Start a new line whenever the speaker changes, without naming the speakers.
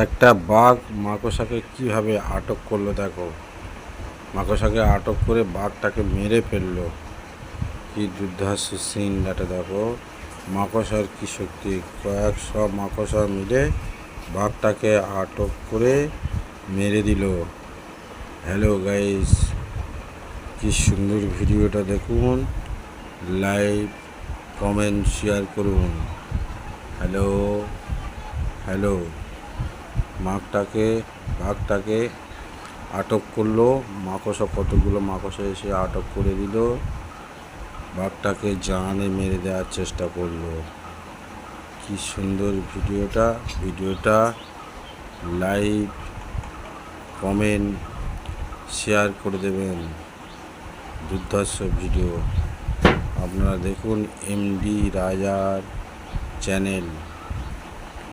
একটা বাঘ মাকড়সাকে কিভাবে আটক করলো দেখো। মাকড়সাকে আটক করে বাঘটাকে মেরে ফেললো। কি দুর্ধর্ষ সিন এটা দেখো। মাকড়সার কি শক্তি, কয়েকশো মাকড়সা মিলে বাঘটাকে আটক করে মেরে দিল। হ্যালো গাইস, কি সুন্দর ভিডিওটা দেখুন, লাইক কমেন্ট শেয়ার করুন। হ্যালো হ্যালো বাঘটাকে আটক করলো। মাকড়সা, কতগুলো মাকড়সা এসে আটক করে দিল। বাঘটাকে জানে মেরে দেওয়ার চেষ্টা করলো। কি সুন্দর ভিডিওটা লাইক কমেন্ট শেয়ার করে দেবেন। দুর্ধর্ষ ভিডিও আপনারা দেখুন, এমডি রাজার চ্যানেল।